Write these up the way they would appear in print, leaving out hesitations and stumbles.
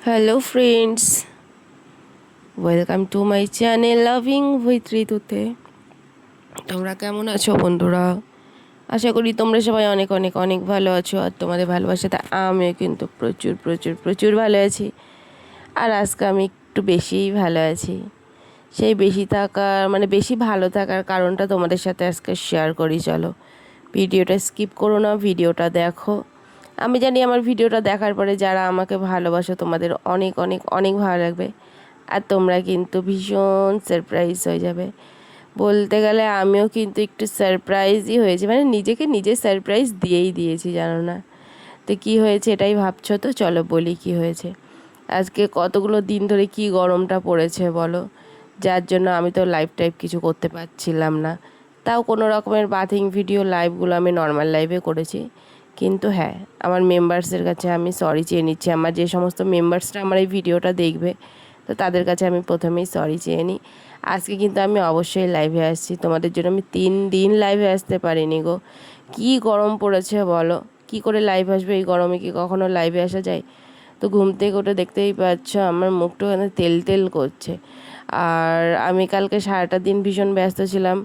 Hello friends, welcome to my channel loving with ঋতুতে। তোমরা কেমন আছো বন্ধুরা? আশা করি তোমরা সবাই অনেক অনেক অনেক ভালো আছো, আর তোমাদের ভালোবাসাতে আমিও কিন্তু প্রচুর প্রচুর প্রচুর ভালো আছি। আর আজকে আমি একটু বেশিই ভালো আছি। সেই বেশি থাকার বেশি ভালো থাকার কারণটা তোমাদের সাথে আজকে শেয়ার করি। চলো ভিডিওটা স্কিপ করো না, ভিডিওটা দেখো। আমি জানি আমার ভিডিওটা দেখার পরে যারা আমাকে ভালোবাসো তোমাদের অনেক অনেক অনেক ভালো লাগবে, আর তোমরা কিন্তু ভীষণ সারপ্রাইজ হয়ে যাবে। বলতে গেলে আমিও কিন্তু একটু সারপ্রাইজই হয়েছি, নিজেকে নিজে সারপ্রাইজ দিয়েই দিয়েছি, জানো না? তো কী হয়েছে এটাই ভাবছো তো, চলো বলি কি হয়েছে। আজকে কতগুলো দিন ধরে কি গরমটা পড়েছে বলো, যার জন্য আমি তো লাইভ টাইপ কিছু করতে পারছিলাম না। তাও কোনো রকমের বাথিং ভিডিও লাইভগুলো আমি নর্মাল লাইভে করেছি। কিন্তু হ্যাঁ, আমার মেম্বার্সের কাছে আমি সরি চেয়ে নিচ্ছি। আমার যে সমস্ত মেম্বার্সরা আমার এই ভিডিওটা দেখবে, তো তাদের কাছে আমি প্রথমেই সরি চেয়ে নিই। আজকে কিন্তু আমি অবশ্যই লাইভে আসছি তোমাদের জন্য। আমি 3 দিন লাইভে আসতে পারিনি গো। কি গরম পড়েছে বলো, কি করে লাইভ আসবে এই গরমে? কি কখনো লাইভে আসা যায়? তো ঘুম থেকে উঠে দেখতেই পাচ্ছ আমার মুখটা তেল তেল করছে। আর আমি কালকে সারাটা দিন ভীষণ ব্যস্ত ছিলাম,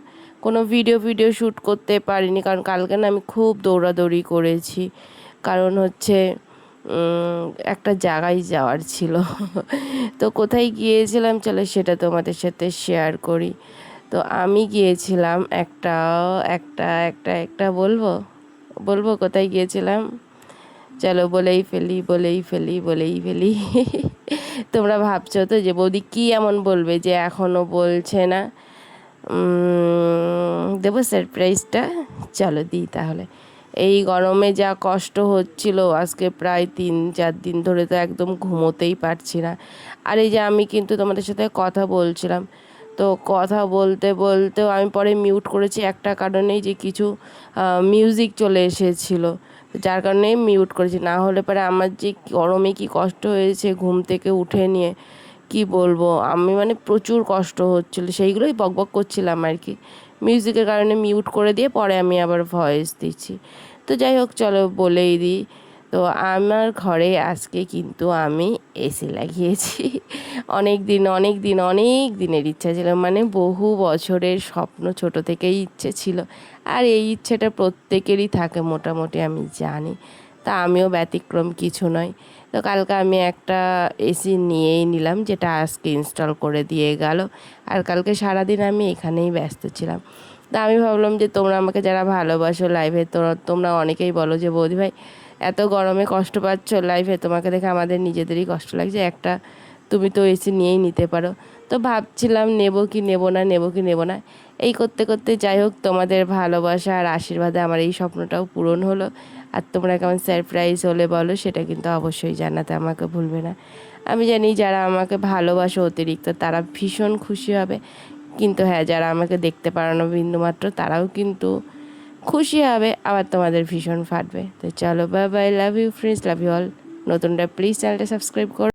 কোনো ভিডিও শ্যুট করতে পারিনি, কারণ কালকে না আমি খুব দৌড়াদৌড়ি করেছি। কারণ হচ্ছে একটা জায়গায় যাওয়ার ছিল। তো কোথায় গিয়েছিলাম চলো সেটা তোমাদের সাথে শেয়ার করি। তো আমি গিয়েছিলাম একটা একটা একটা একটা বলবো বলবো কোথায় গিয়েছিলাম? চলো বলেই ফেলি। তোমরা ভাবছো তো যে বৌদি কী এমন বলবে যে এখনও বলছে না। দেবো সারপ্রাইজটা, চলো দিই তাহলে। এই গরমে যা কষ্ট হচ্ছিল আজকে প্রায় 3-4 দিন ধরে, তো একদম ঘুমোতেই পারছি না। আর এই যে আমি কিন্তু তোমাদের সাথে কথা বলছিলাম, তো কথা বলতে বলতেও আমি পরে মিউট করেছি একটা কারণেই, যে কিছু মিউজিক চলে এসেছিলো, যার কারণে মিউট করেছি। না হলে পরে আমার যে গরমে কি কষ্ট হয়েছে ঘুম থেকে উঠে নিয়ে, কি বলবো আমি, প্রচুর কষ্ট হচ্ছিলো, সেইগুলোই বকবক করছিলাম আর কি। মিউজিকের কারণে মিউট করে দিয়ে পরে আমি আবার ভয়েস দিচ্ছি। তো যাই হোক চলো বলেই দিই। তো আমার ঘরে আজকে কিন্তু আমি এসি লাগিয়েছি। অনেক দিনের ইচ্ছা ছিল, বহু বছরের স্বপ্ন, ছোট থেকেই ইচ্ছে ছিল। আর এই ইচ্ছেটা প্রত্যেকেরই থাকে মোটামুটি, আমি জানি। তা আমিও ব্যতিক্রম কিছু নয়। তো কালকে আমি একটা এসি নিয়েই নিলাম, যেটা আজকে ইনস্টল করে দিয়ে গেল। আর কালকে সারাদিন আমি এখানেই ব্যস্ত ছিলাম। তা আমি ভাবলাম যে তোমরা আমাকে যারা ভালোবাসো লাইভে, তোমরা অনেকেই বলো যে বৌদি ভাই এত গরমে কষ্ট পাচ্ছ লাইভে, তোমাকে দেখে আমাদের নিজেদেরই কষ্ট লাগছে, একটা তুমি তো এসি নিয়েই নিতে পারো। তো ভাবছিলাম নেব কি নেব না। এই করতে করতে যাই হোক, তোমাদের ভালোবাসা আর আশীর্বাদে আমার এই স্বপ্নটাও পূরণ হলো। আর তোমরা কেমন সারপ্রাইজ হলে বলো, সেটা কিন্তু অবশ্যই জানাতে আমাকে ভুলবে না। আমি জানি যারা আমাকে ভালোবাসো অতিরিক্ত তারা ভীষণ খুশি হবে, কিন্তু হ্যাঁ, যারা আমাকে দেখতে পারো না বিন্দুমাত্র, তারাও কিন্তু খুশি হবে, আবার তোমাদের ভীষণ ফাটবে। তো চলো bye bye, love you friends, love you all. নতুনটা প্লিজ চ্যানেলটা সাবস্ক্রাইব করো।